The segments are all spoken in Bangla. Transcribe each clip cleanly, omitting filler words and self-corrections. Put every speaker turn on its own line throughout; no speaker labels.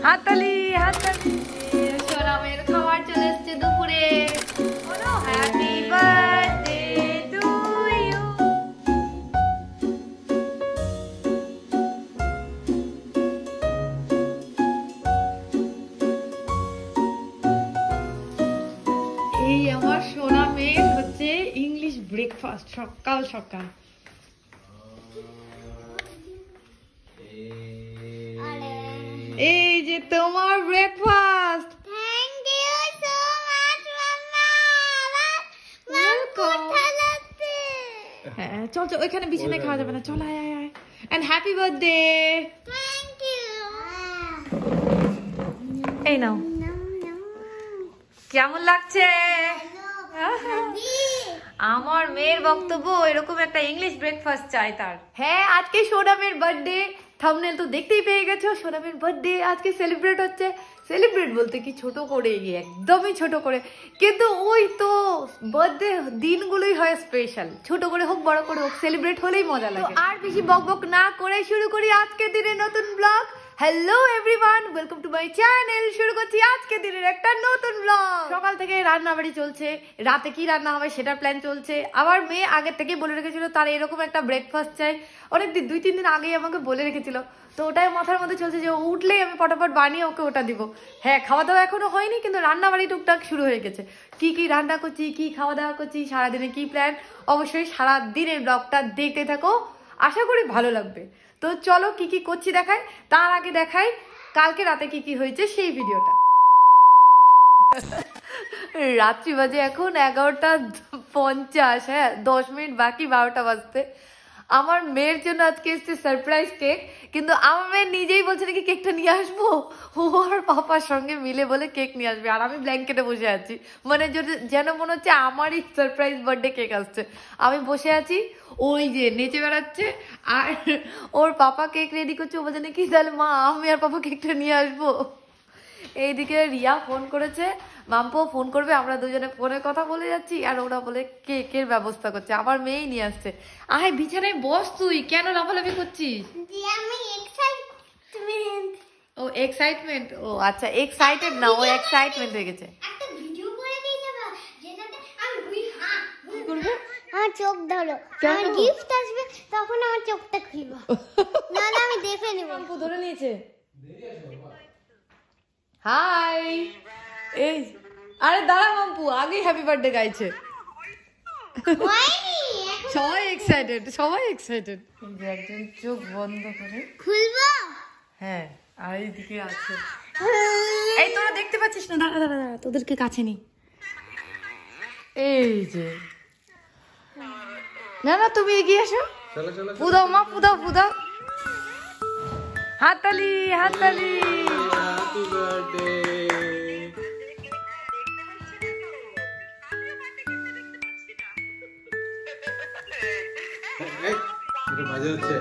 হাততালি হাততালি সোনামের খাবার চলে এসেছে দুপুরে। বলো হ্যাপি বার্থডে টু ইউ। এই আমার সোনা মেয়ের হচ্ছে ইংলিশ ব্রেকফাস্ট সকাল সকাল। এই যে তোমার breakfast.
Thank you so much মাম্মা। আমার কথা লাগছে।
হ্যাঁ চল চল, ওইখানে বিছানায় খাওয়া যাবে না, চল আয় আয় আয়। And happy birthday.
Thank you.
এই নাও, কেমন লাগছে? আমার মেয়ের বক্তব্য এরকম একটা ইংলিশ ব্রেকফাস্ট চাই তার। হ্যাঁ আজকে সোনামের বার্থডে, থাম্বনেল তো দেখতেই পেয়ে গেছো। সোনামের বার্থডে আজকে সেলিব্রেট হচ্ছে। সেলিব্রেট বলতে কি ছোট করে, একদমই ছোট করে, কিন্তু ওই তো বার্থডে দিনগুলোই হয় স্পেশাল। ছোট করে হোক বড় করে হোক, সেলিব্রেট হলেই মজা লাগে। আর বেশি বকবক না করে শুরু করি আজকে দিনের নতুন blog. Hello everyone, welcome to my channel. শুরু করছি আজকে দিনের একটা নতুন ব্লগ। সকাল থেকে রান্না বাড়ি চলছে, রাতে কি রান্না হবে সেটার প্ল্যান চলছে। আমার মেয়ে আগের থেকে বলে রেখেছিল তার এরকম একটা ব্রেকফাস্ট চাই। অনেকদিন 2-3 দিন আগেই আমাকে বলে রেখেছিল, তো ওটাই মাথার মধ্যে চলছে যে উঠলেই আমি ফটাফট বানিয়ে ওকে ওটা দিব। হ্যাঁ খাওয়া দাওয়া এখনো হয়নি, কিন্তু রান্না বাড়ি টুকটাক শুরু হয়ে গেছে। কি কি রান্না করছি, কি খাওয়া দাওয়া করছি, সারাদিনে কি প্ল্যান, অবশ্যই সারাদিনের ব্লগটা দেখতে থাকো, আশা করি ভালো লাগবে। তো চলো কি কি করছি দেখাই। তার আগে দেখাই কালকে রাতে কি কি হয়েছে সেই ভিডিওটা। রাত্রি বাজে এখন 11:50। হ্যাঁ 10 মিনিট বাকি 12টা বাজতে। আমার মেয়ের জন্য আজকে এসছে সারপ্রাইজ কেক, কিন্তু আমার মেয়ে নিজেই বলছে নাকি কেকটা নিয়ে আসবো। ও আর পাপার সঙ্গে মিলে বলে কেক নিয়ে আসবে, আর আমি ব্ল্যাঙ্কেটে বসে আছি। মানে যেন মনে হচ্ছে আমারই সারপ্রাইজ বার্থডে কেক আসছে। আমি বসে আছি, ওই যে নেচে বেড়াচ্ছে, আর ওর পাপা কেক রেডি করছে। ও বলছে নাকি তাহলে মা আমি আর পাপা কেকটা নিয়ে আসবো। এইদিকে রিয়া ফোন করেছে, মাম্পু ফোন করবে, আমরা দুজনে ফোনে কথা বলে যাচ্ছি, আর ওরা বলে কেকের ব্যবস্থা করছে। আমার মেয়েই নিয়ে আসছে। আয় বিছানায় বস, তুই কেন লাফালাফি করছিস?
আমি এক্সাইটমেন্ট।
ও এক্সাইটমেন্ট, ও আচ্ছা এক্সাইটেড না, ও এক্সাইটমেন্ট হয়ে গেছে।
একটা ভিডিও করে দিয়ে যাবা যেটাতে আমি
কি করবে?
আমার চোখ ধরো, আমার গিফট আসবে তখন আমার চোখটা খুলবো। না না আমি দেখে নেব।
মাম্পু ধরে নিয়েছে। হাই, এই আরে দাঁড়া মাম্পু, আগে হ্যাপি বার্থডে গাইছে।
হয়নি
সবাই এক্সাইটেড, সবাই এক্সাইটেড। একজন চোখ বন্ধ করে
খুলবো।
হ্যাঁ আর এইদিকে আছে। এই তোরা দেখতে পাচ্ছিস না, দাঁড়া দাঁড়া দাঁড়া, তোদেরকে কাছে নি। এই যে না না তুমি এগিয়ে আসো, ফুদাও মা, ফুদাও ফুদাও। হাততালি হাততালি।
Happy birthday. এটা বাজে হচ্ছে।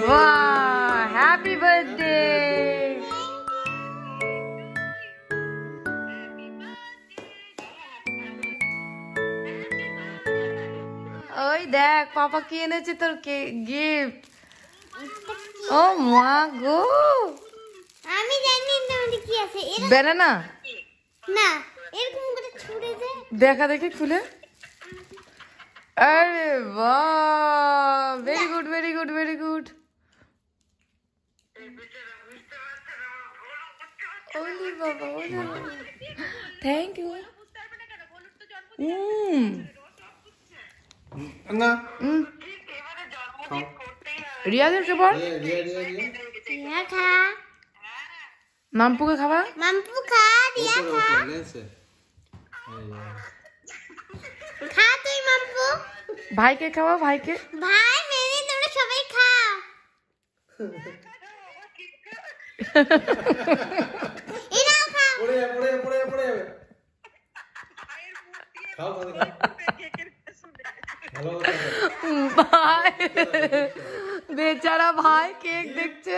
বাহ হ্যাপি বার্থডে। ওই দেখ পাপা কি এনেছে তোর গিফট। ও মা গো,
আমি জানি না ওটা কি আছে।
বেনানা
না এরকম করে ছুঁড়ে দে।
দেখা দেখি খুলে। আরে বাহ, very good very good very good. ওলি বাবা ওলি বাবা, থ্যাংক ইউ।
না
রিয়াদের কে বল,
রিয়া খা।
মাম্পুকে খাবা।
মাম্পু খা, রিয়া খা। খা তুই মাম্পু।
ভাইকে খাওয়া, ভাইকে।
ভাই মেরে তোমরা সবাই খাও। এই নাও খাও।
পড়ে যাবে। খাও ভালো
ভাই বেচারা ভাই কেক দেখছে।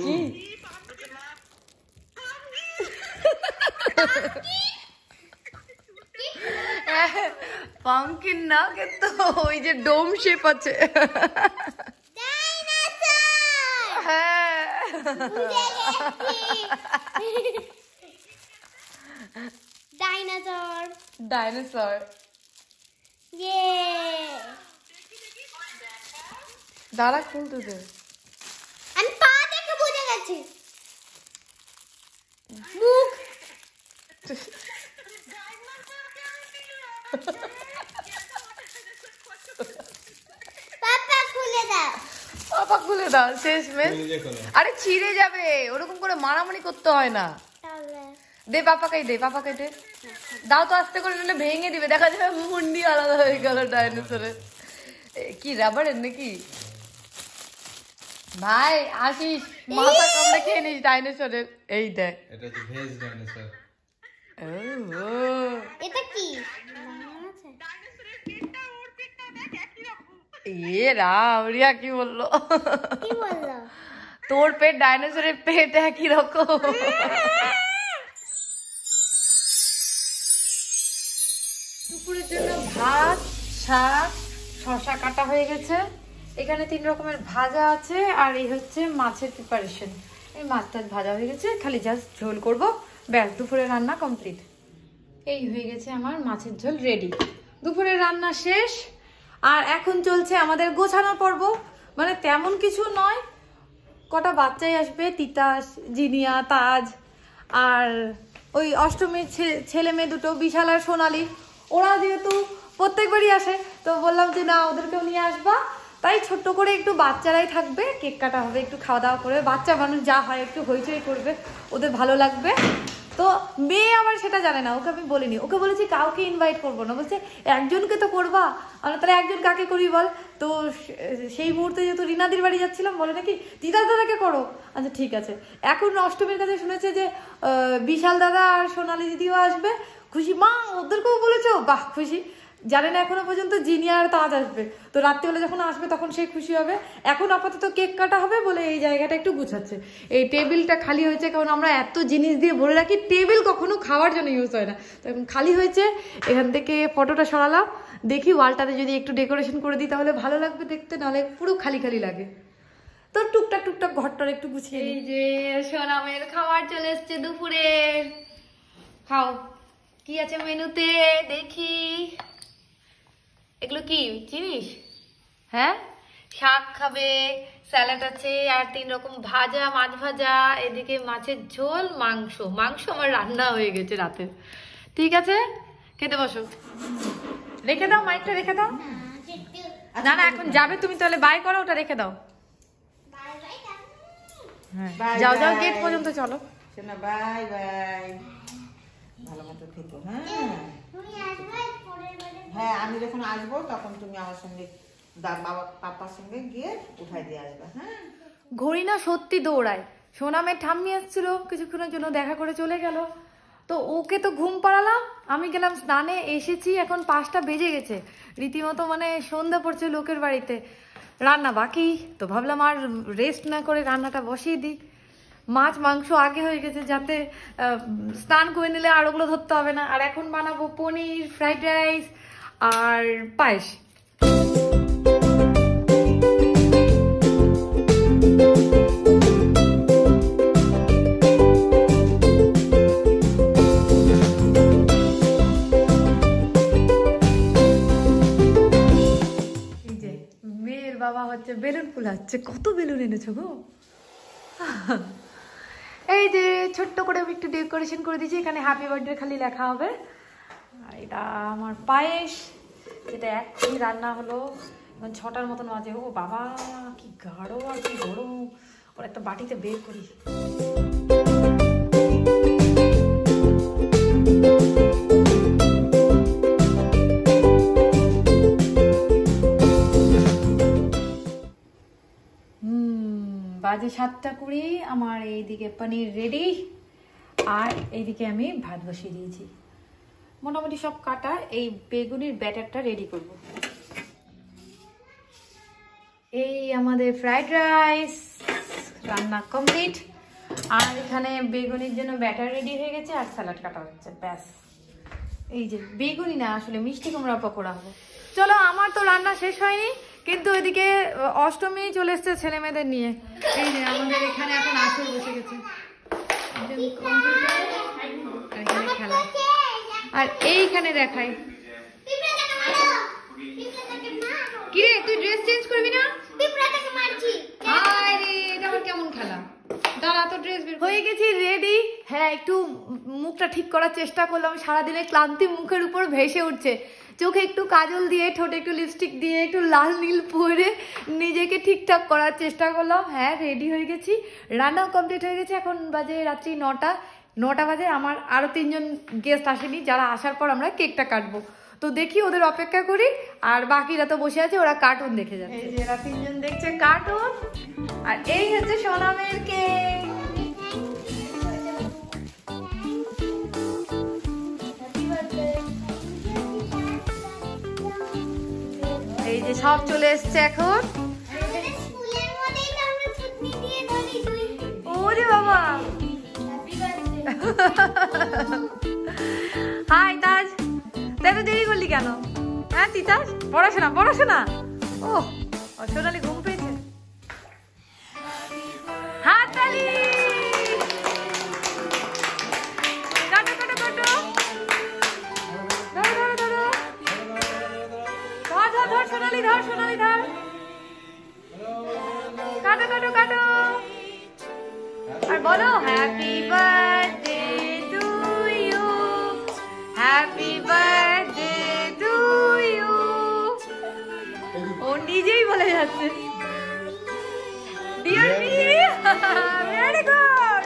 কি পামকিন না কিন্তু ওই যে ডোম শেপ আছে। হ্যাঁ
ডাইনোসর।
ডাইনোসর। দাঁড়া খুলতে দে।
আমি পা দেখে বুঝে গেছি।
মুখ।
পাপা খুলে দাও।
পাপা খুলে দাও শেষমেশ।
খুলে খোলো।
আরে ছিঁড়ে যাবে, ওরকম করে মারামারি করতে হয় না।
তাহলে
দে পাপাকে দে, পাপাকে দে। দাও তো আস্তে করে, নাহলে ভেঙে দিবে, দেখা যাবে মুন্ডি আলাদা হয়ে গেল ডাইনোসরের। কি রাবারের নাকি? ভাই আসিস, মাথা কামড়ে খেয়ে নিস ডাইনোসরের। এই দেখ,
এটা হচ্ছে ভেজ ডাইনোসর।
এটা কি?
এ রাম, রিয়া কি বললো?
কি বললো?
তোর পেট ডাইনোসরের পেট একই রকম। দুপুরের জন্য ভাত, শাক, শসা কাটা হয়ে গেছে। এখানে 3 রকমের ভাজা আছে, আর এই হচ্ছে মাছের প্রিপারেশন। এই মাছটা ভাজা হয়ে গেছে, খালি জাস্ট ঝোল করব, ব্যাস দুপুরে রান্না কমপ্লিট। এই হয়ে গেছে আমার মাছের ঝোল রেডি। দুপুরের রান্না শেষ, আর এখন চলছে আমাদের গোছানোর পর্ব। মানে তেমন কিছু নয়, কটা বাচ্চাই আসবে, তিতাস, জিনিয়া, তাজ, আর ওই অষ্টমীর ছেলে মেয়ে দুটো, বিশাল আর সোনালি। ওরা যেহেতু প্রত্যেকবারই আসে, তো বললাম যে না, ওদেরকেও নিয়ে আসবা। তাই ছোট্ট করে একটু বাচ্চারাই থাকবে, কেক কাটা হবে, একটু খাওয়া দাওয়া করবে, বাচ্চা মানুষ যা হয় একটু হইচই করবে, ওদের ভালো লাগবে। তো মেয়ে আবার সেটা জানে না, ওকে আমি বলিনি, ওকে বলেছি কাউকে ইনভাইট করবো না। বলছে একজনকে তো করবা, আমরা তাহলে একজন কাকে করি বল। তো সেই মুহূর্তে যেহেতু রিনাদির বাড়ি যাচ্ছিলাম, বলে নাকি দিদা দাদাকে করো। আচ্ছা ঠিক আছে। এখন অষ্টমীর কাছে শুনেছে যে বিশাল দাদা আর সোনালি দিদিও আসবে। খুশি মা, ওদেরকেও বলেছো? বাহ, খুশি। জানে না এখনো পর্যন্ত জিনিয়া আর তাজ আসবে, তো রাত্রিবেলা যখন আসবে তখন সে খুশি হবে। এখন আপাতত কেক কাটা হবে বলে এই জায়গাটা একটু গুছাচ্ছে। এই টেবিলটা খালি হয়েছে, কারণ আমরা এত জিনিস দিয়ে ভরে রাখি, টেবিল কখনো খাওয়ার জন্য ইউজ হয় না, তো এখন খালি হয়েছে। এখান থেকে ফটোটা সরালাম, দেখি ওয়ালটাতে যদি একটু ডেকোরেশন করে দিই তাহলে ভালো লাগবে দেখতে, নাহলে পুরো খালি খালি লাগে। তো টুকটাক টুকটাক ঘরটার একটু গুছিয়ে। এই যে সোনামের খাবার চলে এসছে দুপুরে। খাও, কি আছে মেনুতে দেখি। এগুলো কি চিনিস? হ্যাঁ, শাক খাবে, স্যালাড আছে, আর 3 রকম ভাজা, মাছ ভাজা, এদিকে মাছের ঝোল, মাংস। মাংস আমার রান্না হয়ে গেছে রাতে। ঠিক আছে, খেতে বসো। রেখে দাও, মাইকটা রেখে দাও। না না, এখন যাবে তুমি, তাহলে বাই করো, ওটা রেখে দাও। হ্যাঁ, যাও যাও, গেট পর্যন্ত চলো।
শোনা, বাই বাই, ভালো মতো থেকো। হ্যাঁ হ্যাঁ, আমি যখন আসবো তখন তুমি আমার সঙ্গে বাবা পাপার সঙ্গে গিয়ে উঠাই দিয়ে আসবে। হ্যাঁ,
ঘড়ি না সত্যি দৌড়ায়। সোনামের ঠাম্মি এসেছিল, কিছুক্ষণের জন্য দেখা করে চলে গেল। তো ওকে তো ঘুম পাড়ালাম, আমি গেলাম স্নানে, এসেছি এখন 5টা বেজে গেছে। রীতিমতো মানে সন্ধ্যা পড়ছে লোকের বাড়িতে, রান্না বাকি। তো ভাবলাম আর রেস্ট না করে রান্নাটা বসিয়ে দিই। মাছ মাংস আগে হয়ে গেছে, যাতে স্নান করে নিলে আর ওগুলো ধরতে হবে না। আর এখন বানাবো পনির, ফ্রাইড রাইস আর পায়েস। মেয়ের বাবা হচ্ছে বেলুন ফুলাচ্ছে। কত বেলুন এনেছো গো? এই যে ছোট্ট করে আমি একটু ডেকোরেশন করে দিয়েছি, এখানে হ্যাপি বার্থডে খালি লেখা হবে। আর এটা আমার পায়েস, যেটা এক্ষুনি রান্না হলো, 6টার মতন বাজে। ও বাবা, কি গাঢ় আর কি গরম। ওর একটা বাটিতে বের করি। বাজে 7:20। আমার এইদিকে পনির রেডি, আর এইদিকে আমি ভাত বসিয়ে দিয়েছি। মোটামুটি সব কাটা। এই বেগুনির ব্যাটারটা রেডি করব। এই আমাদের ফ্রাইড রাইস রান্না কমপ্লিট, আর এখানে বেগুনির জন্য ব্যাটার রেডি হয়ে গেছে, আর স্যালাড কাটা হচ্ছে। ব্যাস এই যে বেগুনি না, আসলে মিষ্টি কুমড়া পকোড়া হবে। চলো, আমার তো রান্না শেষ হয়নি, কিন্তু ওইদিকে অষ্টমী চলে এসছে ছেলে মেয়েদের নিয়ে। এই যে আমাদের এখানে এখন আসর বসে গেছে, খেলা। আর এইখানে দেখাই, কিরে তুই ড্রেস চেঞ্জ করবি না? এটা আবার কেমন খেলা? দাঁড়া, তো ড্রেস বের হয়ে গেছি রেডি। হ্যাঁ, একটু মুখটা ঠিক করার চেষ্টা করলাম, সারাদিনের ক্লান্তি মুখের উপর ভেসে উঠছে। চোখে একটু কাজল দিয়ে, ঠোঁটে একটু লিপস্টিক দিয়ে, একটু লাল নীল পরে নিজেকে ঠিকঠাক করার চেষ্টা করলাম। হ্যাঁ, রেডি হয়ে গেছি, রান্নাও কমপ্লিট হয়ে গেছে। এখন বাজে রাত্রি 9টা বাজে। আমার আরও 3জন গেস্ট আসেনি, যারা আসার পর আমরা কেকটা কাটবো। তো দেখি, ওদের অপেক্ষা করি। আর বাকিরা তো বসে আছে, ওরা কার্টুন দেখে যাচ্ছে। এই যে এরা 3জন দেখছে কার্টুন, আর এই হচ্ছে সোনামের কেক। এই যে সব চলে এসছে এখন। ওরে বাবা, হাই তাজ, এত দেরি করলি কেন? হ্যাঁ তিতাস, পড়াশোনা। ও সোনালি ঘুম পেয়েছে। হাততালি, কাটো কাটো কাটো, ধরো সোনালি, ধর কাটো কাটো কাটো। আর বলো happy birthday to you, happy birthday to you. ও নিজেই বলে যাচ্ছে dear me. Very good,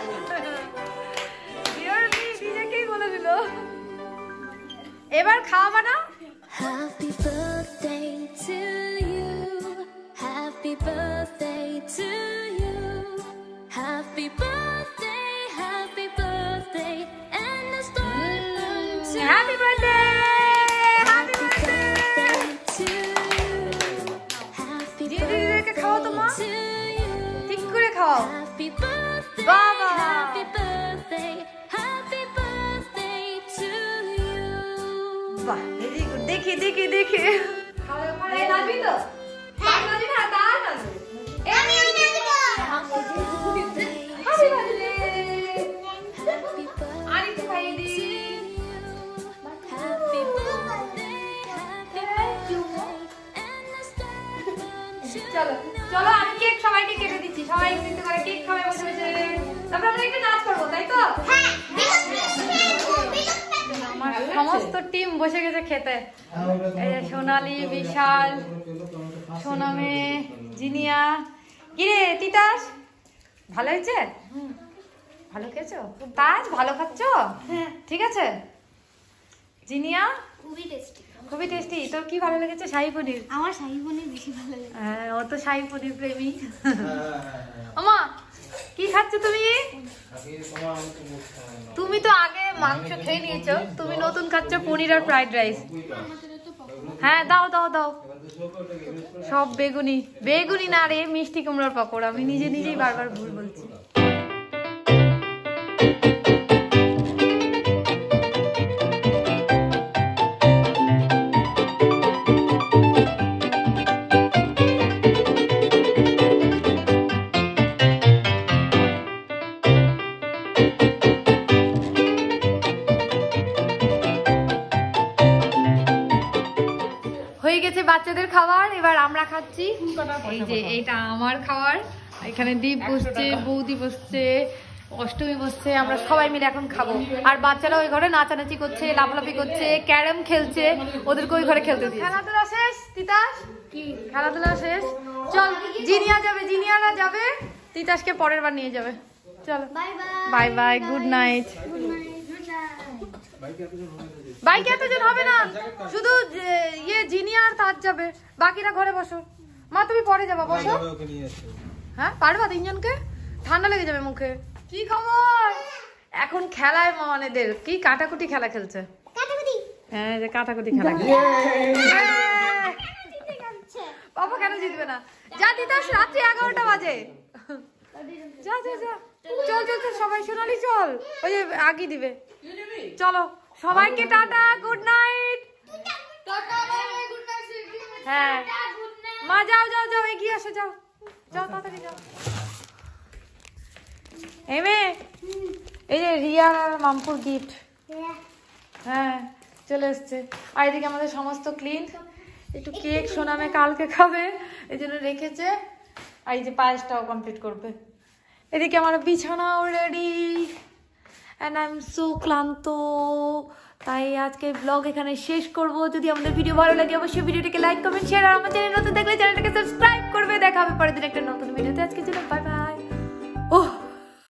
dear me নিজেকেই বলে দিল। এবার খাওয়াবা না?
Happy birthday to you. Happy birthday to you. Happy birthday, happy birthday, and the stars to
happy birthday, happy birthday
to you. Happy
দিদিকে খাওয়াও তো মা,
to you.
ঠিক করে খাওয়াও।
Happy birthday,
বাবা।
happy birthday, happy birthday to you.
বাহ, ভেরি গুড। দেখি নাচবি তো? নাচবি না? তার নাচবে। Happy birthday. আর একটু খাইয়ে দি।
Happy birthday, happy birthday, and the stars
চলো আমি কেক সবাইকে কেটে দিচ্ছি, সবাই কিন্তু করে কেক খাবে বসে বসে। তারপর আমরা একটু নাচ করবো, তাই তো? আমার সমস্ত টিম বসে গেছে খেতে। এই যে সোনালি, বিশাল, সোনামে, জিনিয়া। কিরে তিতাস, ভালো হয়েছে? ভালো খেয়েছো? তাজ ভালো খাচ্ছ? ঠিক আছে। জিনিয়া খুবই টেস্টি। তোর কি ভালো লেগেছে? শাহী পনির।
আমার শাহী পনির বেশি ভালো লাগে।
হ্যাঁ, ও তো শাহী পনির প্রেমী। আমা কি খাচ্ছ তুমি? তুমি তো আগে মাংস খেয়ে নিয়েছো, তুমি নতুন খাচ্ছ পনির আর ফ্রাইড রাইস। হ্যাঁ দাও। সব বেগুনি না রে, মিষ্টি কুমড়ার পকোড়া। আমি নিজেই বারবার ভুল বলছি। হয়ে গেছে বাচ্চাদের খাবার, এবার আমরা খাচ্ছি। এই যে এটা আমার খাবার, এখানে দীপ বসছে, বৌদি বসছে, অষ্টমী বসছে, আমরা সবাই মিলে এখন খাবো। আর বাচ্চারা ওই ঘরে নাচানাচি করছে, লাফালাফি করছে, ক্যারাম খেলছে, ওদেরকে ওই ঘরে খেলতে দিই। খেলাধুলা শেষ তিতাস? কি খেলাধুলা শেষ? চল, জিনিয়ারা যাবে, তিতাসকে পরের বার নিয়ে যাবে। চলো বাই বাই, গুড নাইট। বাইকে এতজন হবে না, শুধু জিনিয়া আর তাজ যাবে, বাকিরা ঘরে বসো। মা তুমি পরে যাবা, বসো। হ্যাঁ পারবা? 3জনকে ঠান্ডা লেগে যাবে মুখে। কি খবর? এখন খেলায় মামানেদের কি কাটাকুটি খেলা খেলছে। হ্যাঁ, যে কাটাকুটি খেলা। বাবা কেন জিতবে না? যা তিতাস, রাত্রি 11টা বাজে। যা চল সবাই, সোনালি চল, ওই যে আগে দিবে। চলো সবাইকে টাটা, গুড নাইট। হ্যাঁ মা যাও যাও যাও, এগিয়ে আসো, যাও যাও তাড়াতাড়ি যাও। এমে এই যে রিয়ার আর মামপুর গিফট, হ্যাঁ চলে এসছে। আর এদিকে আমাদের সমস্ত ক্লিন, একটু কেক সোনামে কালকে খাবে এই জন্য রেখেছে। আর এই যে পায়েসটাও কমপ্লিট করবে। এদিকে আমার বিছানাও ready and I am so ক্লান্ত। তাই আজকে ব্লগ এখানে শেষ করব। যদি আমাদের ভিডিও ভালো লাগে অবশ্যই ভিডিওটিকে লাইক কমেন্ট শেয়ার আর আমার চ্যানেল নতুন দেখলে চ্যানেলটাকে সাবস্ক্রাইব করবে। দেখা হবে পরের দিন একটা নতুন ভিডিওতে। আজকের জন্য বাই বাই।